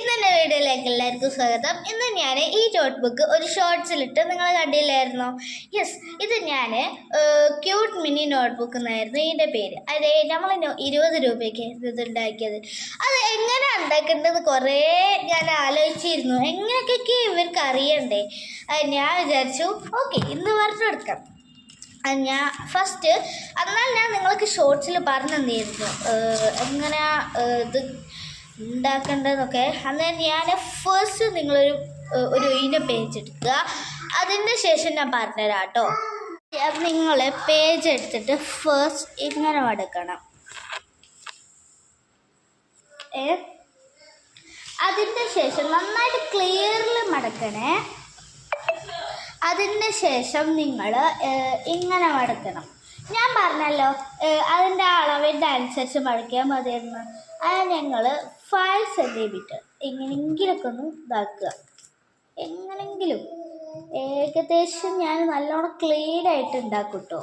ഇന്നെൻ്റെ വീഡിയോയിലേക്ക് എല്ലാവർക്കും സ്വാഗതം. ഇന്ന് ഞാൻ ഈ നോട്ട്ബുക്ക് ഒരു ഷോർട്സിലിട്ട് നിങ്ങൾ കണ്ടില്ലായിരുന്നോ? യെസ്, ഇത് ഞാൻ ക്യൂട്ട് മിനി നോട്ട്ബുക്ക് എന്നായിരുന്നു ഇതിൻ്റെ പേര്. അതെ, നമ്മൾ 20 രൂപയ്ക്ക് ഇത് ഉണ്ടാക്കിയത്. അത് എങ്ങനെ ഉണ്ടാക്കേണ്ടത് കുറേ ഞാൻ ആലോചിച്ചിരുന്നു. എങ്ങനെയൊക്കെ ഇവർക്ക് അറിയണ്ടേ? ഞാൻ വിചാരിച്ചു ഓക്കെ ഇന്ന് പറഞ്ഞെടുക്കാം. ഞാൻ ഫസ്റ്റ് എന്നാൽ ഞാൻ നിങ്ങൾക്ക് ഷോർട്സിൽ പറഞ്ഞു തന്നിരുന്നു എങ്ങനെ ഇത് ഉണ്ടാക്കേണ്ടതെന്നൊക്കെ. അന്നേരം ഞാൻ ഫസ്റ്റ് നിങ്ങളൊരു ഇതിൻ്റെ പേജ് എടുക്കുക. അതിൻ്റെ ശേഷം ഞാൻ പറഞ്ഞുതരാം കേട്ടോ. നിങ്ങൾ പേജ് എടുത്തിട്ട് ഫസ്റ്റ് ഇങ്ങനെ മടക്കണം. അതിൻ്റെ ശേഷം നന്നായിട്ട് ക്ലിയറിൽ മടക്കണേ. അതിന് ശേഷം നിങ്ങൾ ഇങ്ങനെ മടക്കണം. ഞാൻ പറഞ്ഞല്ലോ അതിൻ്റെ അളവിൻ്റെ അനുസരിച്ച് മടക്കിയാൽ മതിയെന്ന്. അത് ഞങ്ങൾ 5 സെൻറ്റിമീറ്റർ എങ്ങനെയെങ്കിലുമൊക്കെ ഒന്ന് ഇതാക്കുക. എങ്ങനെയെങ്കിലും ഏകദേശം ഞാൻ നല്ലോണം ക്ലീനായിട്ട് ഉണ്ടാക്കും കേട്ടോ.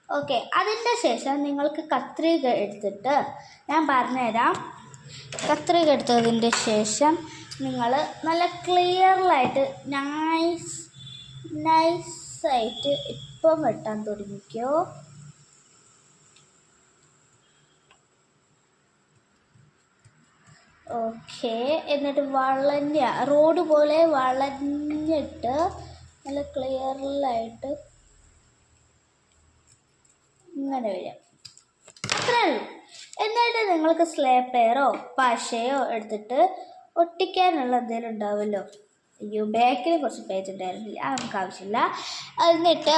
ഓക്കെ, അതിൻ്റെ ശേഷം നിങ്ങൾക്ക് കത്രിക എടുത്തിട്ട് ഞാൻ പറഞ്ഞുതരാം. കത്രിക എടുത്തതിൻ്റെ ശേഷം നിങ്ങൾ നല്ല ക്ലിയറിലായിട്ട് നൈസായിട്ട് ഇപ്പം വെട്ടാൻ തുടങ്ങിക്കോ. ഓക്കെ, എന്നിട്ട് റോഡ് പോലെ വളഞ്ഞിട്ട് നല്ല ക്ലിയറിലായിട്ട് ഇങ്ങനെ വരാം. അത്രേ ഉള്ളൂ. എന്നിട്ട് നിങ്ങൾക്ക് സ്ലേപ്പറോ പശയോ എടുത്തിട്ട് ഒട്ടിക്കാനുള്ള എന്തെങ്കിലും ഉണ്ടാവുമല്ലോ. അയ്യോ, ബാക്കിൽ കുറച്ച് പേജ് ഉണ്ടായിരുന്നില്ല, അത് നമുക്ക് ആവശ്യമില്ല. എന്നിട്ട്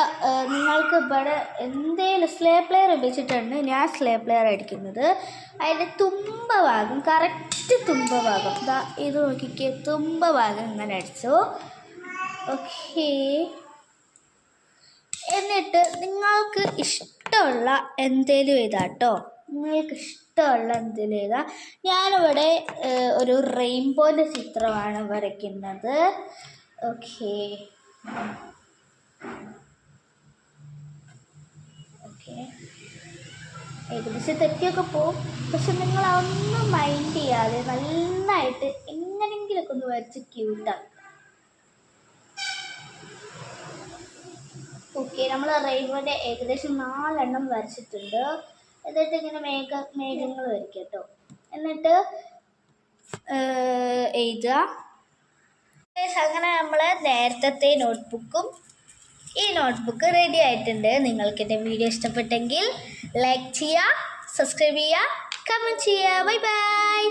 നിങ്ങൾക്ക് ഇവിടെ എന്തെങ്കിലും സ്ലേപ്ലെയർ ഉപയോഗിച്ചിട്ടുണ്ട്. ഞാൻ സ്ലേപ്ലെയർ അടിക്കുന്നത് അതിൻ്റെ തുമ്പഭാഗം, കറക്റ്റ് തുമ്പഭാഗം ഇത് നോക്കിക്കേ, തുമ്പഭാഗം ഇങ്ങനെ അടിച്ചു. ഓക്കെ, എന്നിട്ട് നിങ്ങൾക്ക് ഇഷ്ടമുള്ള എന്തേലും ഇതാട്ടോ, നിങ്ങൾക്ക് ഇഷ്ടമുള്ള എന്തെങ്കിലും ഇതാ. ഞാനിവിടെ ഒരു റെയിൻബോൻ്റെ ചിത്രമാണ് വരയ്ക്കുന്നത്. ഓക്കെ ഓക്കെ ഏകദേശം തെറ്റിയൊക്കെ പോവും. പക്ഷെ നിങ്ങൾ അതൊന്നും മൈൻഡ് ചെയ്യാതെ നന്നായിട്ട് എങ്ങനെയെങ്കിലുമൊക്കെ ഒന്ന് വരച്ച് ക്യൂട്ടാക്കുക. ഓക്കെ, നമ്മൾ റെയിൻബോൻ്റെ ഏകദേശം 4 എണ്ണം വരച്ചിട്ടുണ്ട്. എന്നിട്ട് ഇങ്ങനെ മേഘങ്ങൾ വരയ്ക്കുക കേട്ടോ. എന്നിട്ട് എഴുതുക. അങ്ങനെ നമ്മൾ നേരത്തെ നോട്ട്ബുക്കും ഈ നോട്ട്ബുക്ക് റെഡി ആയിട്ടുണ്ട്. നിങ്ങൾക്ക് എൻ്റെ വീഡിയോ ഇഷ്ടപ്പെട്ടെങ്കിൽ ലൈക്ക് ചെയ്യുക, സബ്സ്ക്രൈബ് ചെയ്യുക, കമൻറ്റ് ചെയ്യുക. Bye bye.